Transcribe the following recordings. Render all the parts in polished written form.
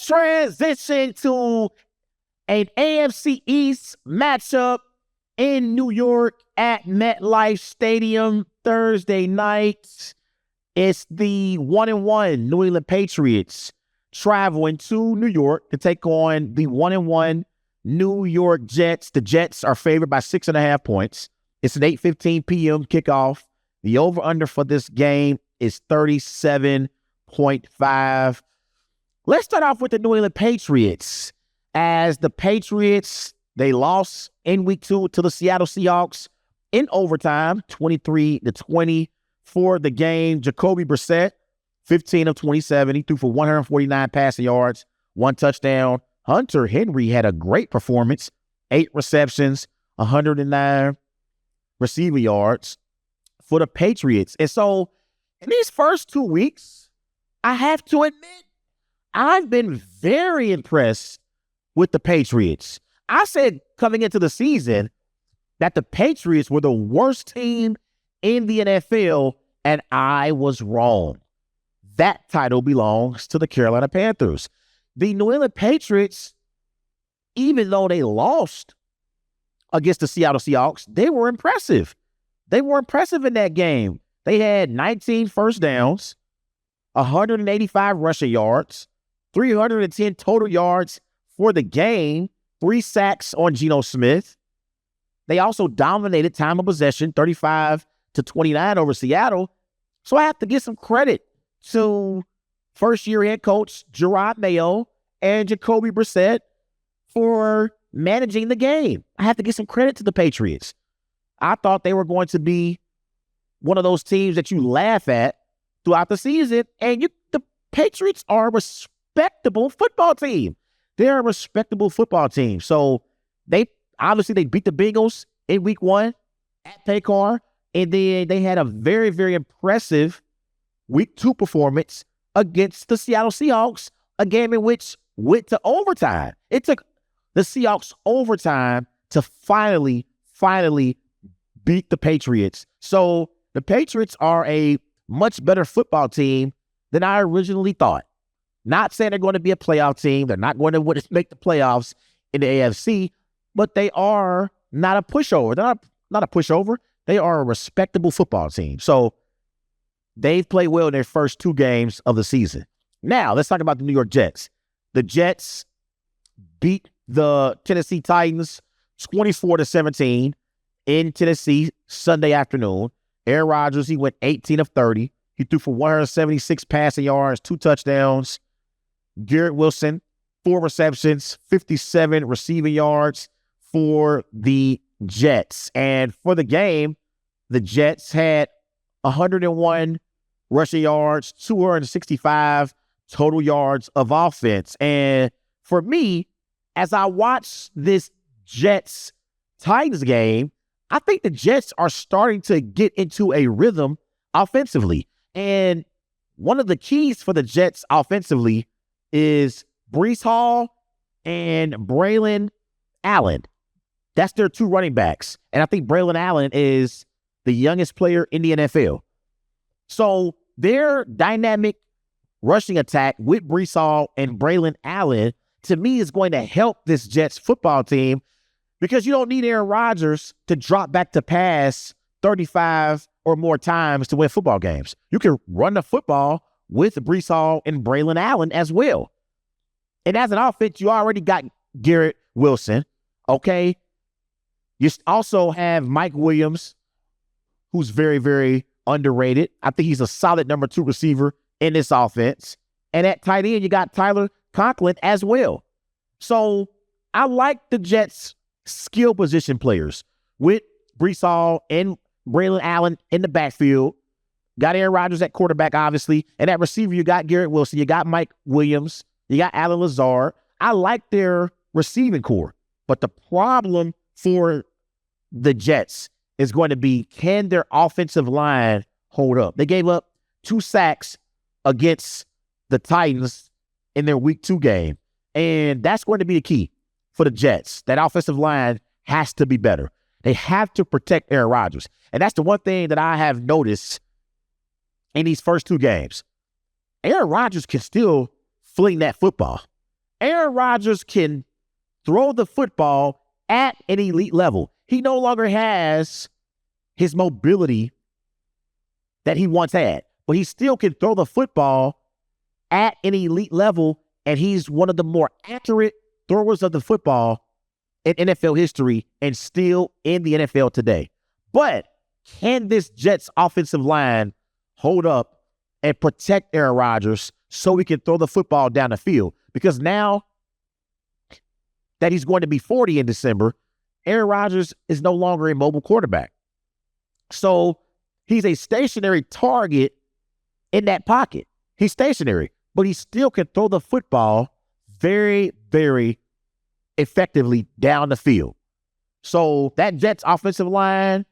transition to an AFC East matchup in New York at MetLife Stadium Thursday night. It's the 1-1 New England Patriots traveling to New York to take on the 1-1 New York Jets. The Jets are favored by 6.5 points. It's an 8:15 p.m. kickoff. The over-under for this game is 37.5. Let's start off with the New England Patriots. As the Patriots, they lost in week 2 to the Seattle Seahawks in overtime, 23-20 for the game. Jacoby Brissett, 15 of 27. He threw for 149 passing yards, 1 touchdown. Hunter Henry had a great performance, 8 receptions, 109 receiving yards for the Patriots. And so in these first 2 weeks, I have to admit, I've been very impressed with the Patriots. I said coming into the season that the Patriots were the worst team in the NFL, and I was wrong. That title belongs to the Carolina Panthers. The New England Patriots, even though they lost against the Seattle Seahawks, they were impressive. They were impressive in that game. They had 19 first downs, 185 rushing yards, 310 total yards for the game, 3 sacks on Geno Smith. They also dominated time of possession, 35-29 over Seattle. So I have to give some credit to first-year head coach Gerard Mayo and Jacoby Brissett for managing the game. I have to give some credit to the Patriots. I thought they were going to be one of those teams that you laugh at throughout the season, and the Patriots are a respectable football team. They're a respectable football team. So they beat the Bengals in week 1 at Paycor, and then they had a very, very impressive week 2 performance against the Seattle Seahawks, a game in which went to overtime. It took the Seahawks overtime to finally beat the Patriots. So the Patriots are a much better football team than I originally thought. Not saying they're going to be a playoff team. They're not going to make the playoffs in the AFC, but they are not a pushover. They're not a pushover. They are a respectable football team. So they've played well in their first 2 games of the season. Now, let's talk about the New York Jets. The Jets beat the Tennessee Titans 24-17 in Tennessee Sunday afternoon. Aaron Rodgers, he went 18 of 30. He threw for 176 passing yards, 2 touchdowns. Garrett Wilson, 4 receptions, 57 receiving yards for the Jets. And for the game, the Jets had 101 rushing yards, 265 total yards of offense. And for me, as I watch this Jets-Titans game, I think the Jets are starting to get into a rhythm offensively. And one of the keys for the Jets offensively is Breece Hall and Braylon Allen. That's their 2 running backs. And I think Braylon Allen is the youngest player in the NFL. So their dynamic rushing attack with Breece Hall and Braylon Allen, to me, is going to help this Jets football team, because you don't need Aaron Rodgers to drop back to pass 35 or more times to win football games. You can run the football with Breece Hall and Braylon Allen as well. And as an offense, you already got Garrett Wilson, okay? You also have Mike Williams, who's very, very underrated. I think he's a solid number 2 receiver in this offense. And at tight end, you got Tyler Conklin as well. So I like the Jets' skill position players with Breece Hall and Braylon Allen in the backfield. Got Aaron Rodgers at quarterback, obviously. And at receiver, you got Garrett Wilson. You got Mike Williams. You got Alan Lazard. I like their receiving core. But the problem for the Jets is going to be, can their offensive line hold up? They gave up 2 sacks against the Titans in their week 2 game. And that's going to be the key for the Jets. That offensive line has to be better. They have to protect Aaron Rodgers. And that's the one thing that I have noticed in these first 2 games. Aaron Rodgers can still fling that football. Aaron Rodgers can throw the football at an elite level. He no longer has his mobility that he once had, but he still can throw the football at an elite level, and he's one of the more accurate throwers of the football in NFL history and still in the NFL today. But can this Jets offensive line hold up and protect Aaron Rodgers so he can throw the football down the field? Because now that he's going to be 40 in December, Aaron Rodgers is no longer a mobile quarterback. So he's a stationary target in that pocket. He's stationary, but he still can throw the football very, very effectively down the field. So that Jets offensive line,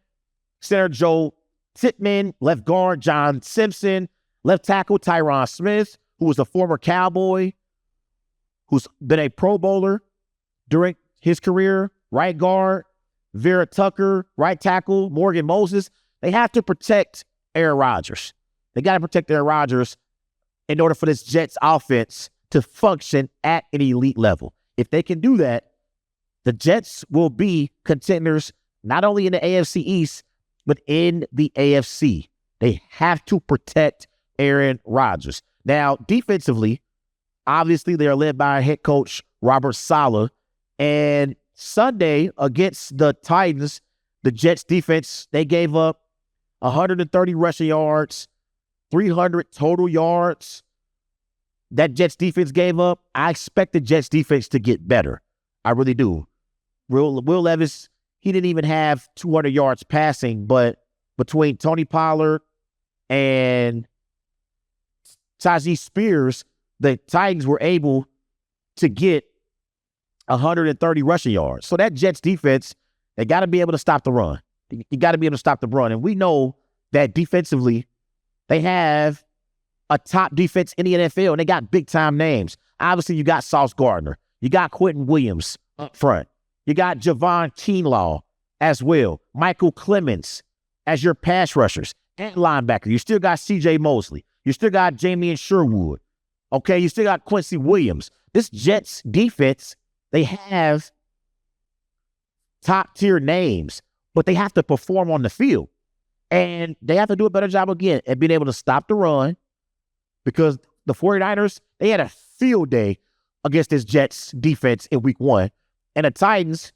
center Joe Tippmann, left guard John Simpson, left tackle Tyron Smith, who was a former Cowboy, who's been a Pro Bowler during his career, right guard Vera Tucker, right tackle Morgan Moses. They have to protect Aaron Rodgers. They got to protect Aaron Rodgers in order for this Jets offense to function at an elite level. If they can do that, the Jets will be contenders not only in the AFC East, but in the AFC. They have to protect Aaron Rodgers. Now, defensively, obviously they are led by head coach Robert Saleh. And Sunday against the Titans, the Jets defense, they gave up 130 rushing yards, 300 total yards. That Jets defense gave up. I expect the Jets defense to get better. I really do. Will Levis, he didn't even have 200 yards passing, but between Tony Pollard and Tyjae Spears, the Titans were able to get 130 rushing yards. So that Jets defense, they got to be able to stop the run. You got to be able to stop the run. And we know that defensively, they have a top defense in the NFL, and they got big-time names. Obviously, you got Sauce Gardner. You got Quentin Williams up front. You got Javon Kinlaw as well. Michael Clemens as your pass rushers and linebacker. You still got C.J. Mosley. You still got Jamie Sherwood. Okay, you still got Quincy Williams. This Jets defense, they have top-tier names, but they have to perform on the field. And they have to do a better job again at being able to stop the run, because the 49ers, they had a field day against this Jets defense in week 1. And the Titans,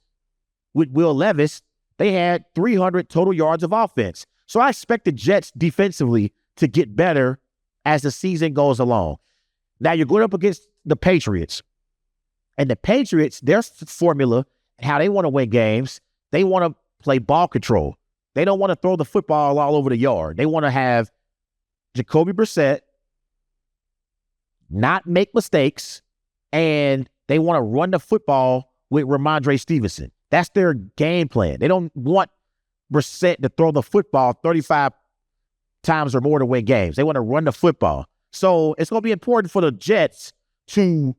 with Will Levis, they had 300 total yards of offense. So I expect the Jets defensively to get better as the season goes along. Now you're going up against the Patriots. And the Patriots, their formula, how they want to win games, they want to play ball control. They don't want to throw the football all over the yard. They want to have Jacoby Brissett not make mistakes, and they want to run the football with Ramondre Stevenson. That's their game plan. They don't want Brissett to throw the football 35 times or more to win games. They want to run the football. So it's going to be important for the Jets to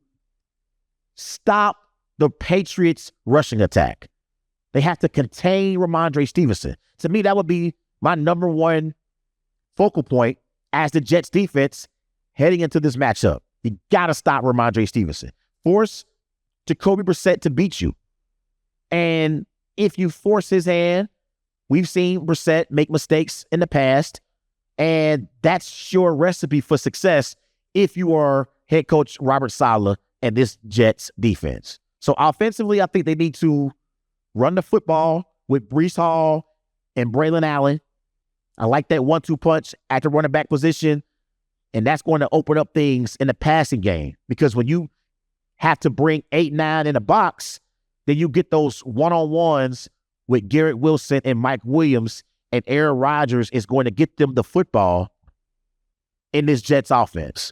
stop the Patriots' rushing attack. They have to contain Ramondre Stevenson. To me, that would be my number one focal point as the Jets defense heading into this matchup. You got to stop Ramondre Stevenson. Force Jacoby Brissett to beat you. And if you force his hand, we've seen Brissett make mistakes in the past, and that's your recipe for success if you are head coach Robert Saleh and this Jets defense. So offensively, I think they need to run the football with Breece Hall and Braylon Allen. I like that 1-2 punch at the running back position, and that's going to open up things in the passing game, because when you have to bring 8-9 in a box, then you get those one-on-ones with Garrett Wilson and Mike Williams, and Aaron Rodgers is going to get them the football in this Jets offense.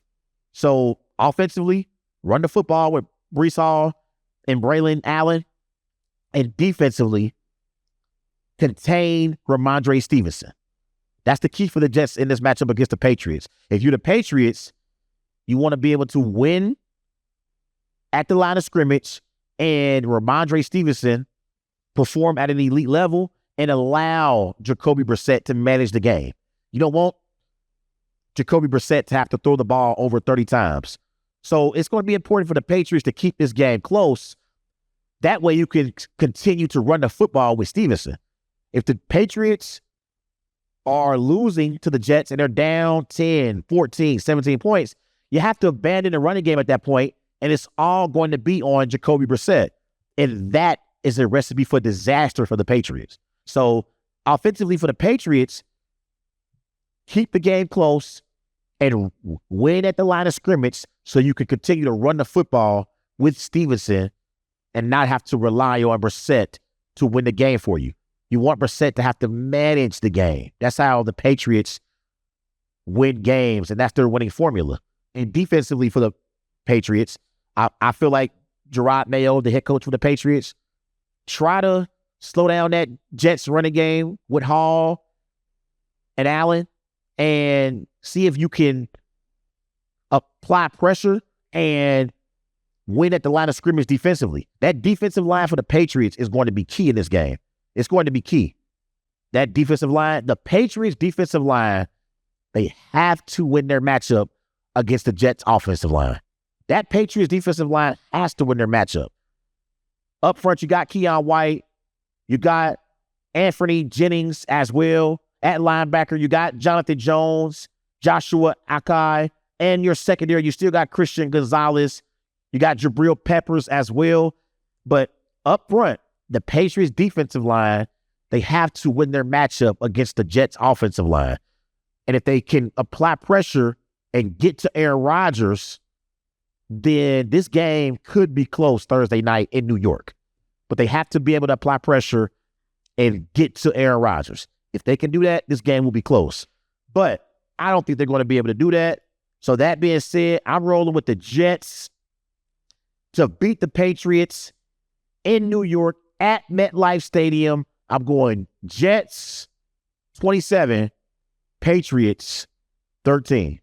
So offensively, run the football with Breece Hall and Braylon Allen, and defensively, contain Ramondre Stevenson. That's the key for the Jets in this matchup against the Patriots. If you're the Patriots, you want to be able to win at the line of scrimmage and Ramondre Stevenson perform at an elite level and allow Jacoby Brissett to manage the game. You don't want Jacoby Brissett to have to throw the ball over 30 times. So it's going to be important for the Patriots to keep this game close. That way you can continue to run the football with Stevenson. If the Patriots are losing to the Jets and they're down 10, 14, 17 points, you have to abandon the running game at that point, and it's all going to be on Jacoby Brissett. And that is a recipe for disaster for the Patriots. So offensively for the Patriots, keep the game close and win at the line of scrimmage so you can continue to run the football with Stevenson and not have to rely on Brissett to win the game for you. You want Brissett to have to manage the game. That's how the Patriots win games, and that's their winning formula. And defensively for the Patriots, I feel like Gerard Mayo, the head coach for the Patriots, try to slow down that Jets running game with Hall and Allen and see if you can apply pressure and win at the line of scrimmage defensively. That defensive line for the Patriots is going to be key in this game. It's going to be key. That defensive line, the Patriots defensive line, they have to win their matchup against the Jets offensive line. That Patriots defensive line has to win their matchup. Up front, you got Keon White. You got Anthony Jennings as well. At linebacker, you got Jonathan Jones, Joshua Akai. And your secondary, you still got Christian Gonzalez. You got Jabril Peppers as well. But up front, the Patriots defensive line, they have to win their matchup against the Jets offensive line. And if they can apply pressure and get to Aaron Rodgers, then this game could be close Thursday night in New York. But they have to be able to apply pressure and get to Aaron Rodgers. If they can do that, this game will be close. But I don't think they're going to be able to do that. So that being said, I'm rolling with the Jets to beat the Patriots in New York at MetLife Stadium. I'm going Jets 27, Patriots 13.